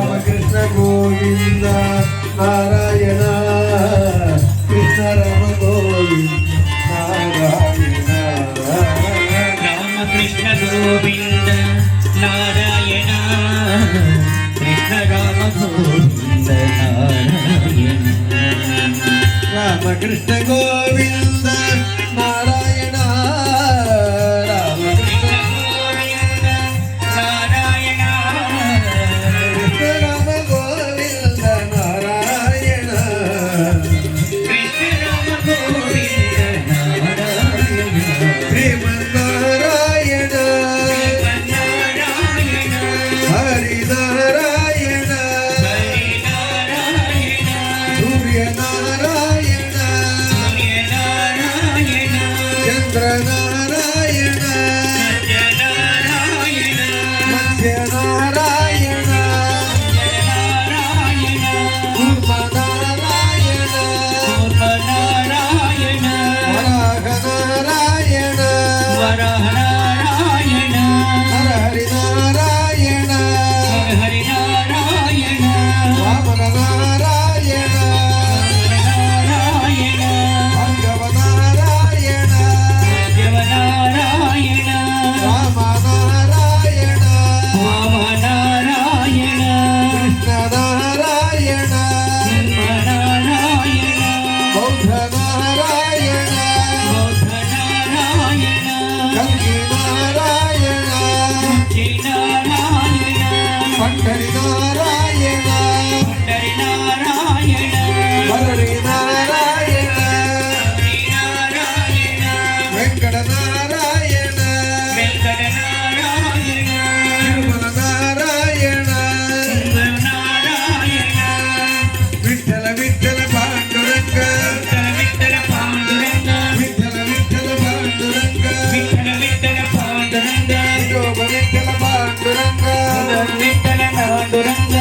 Ramakrishna Govinda Narayana Krishna Rama Govinda Narayana Ramakrishna Govinda Narayana Krishna Rama Govinda Narayana Ramakrishna Govinda Narayana Ramakrishna Govinda Narayana Krishna Rama Govinda Narayana Krishna Rama Govinda Narayana Srimannarayana Narayana Harinarayana Harinarayana Suryanarayana Suryanarayana ಚಂದ್ರನಾರಾಯಣ Satyanarayana ಮಧ್ಯನಾರಾಯಣ Narayana ಕೂರ್ಮನಾರಾಯಣ ಕೂರ್ಮನಾರಾಯಣ ವರಾಹನಾರಾಯಣ ವರಹನಾರಾಯಣ ಹರಹರಿನಾರಾಯಣ Harinarayana ವಾಮನನಾರಾಯಣ Narayana ಭಾರ್ಗವನಾರಾಯಣ ದೇವನಾರಾಯಣ Ramanarayana ವಾಮನಾರಾಯಣ ಕೃಷ್ಣನಾರಾಯಣ Narayana ಬೌದ್ಧನಾರಾಯಣ ಬೌದ್ಧನಾರಾಯಣ ಕಲ್ಕಿನಾರಾಯಣ Sri Narayana ಪಂಡರಿನಾರಾಯಣ Harinarayana ಮರಳಿನಾರಾಯಣ Harinarayana Venkatanarayana Venkatanarayana ತಿರುಮಲನಾರಾಯಣ Narayana Vittala Vittala Panduranga Vittala Panduranga Vittala Vittala Panduranga Vittala Panduranga Vithoba Vittala Panduranga Vittala Panduranga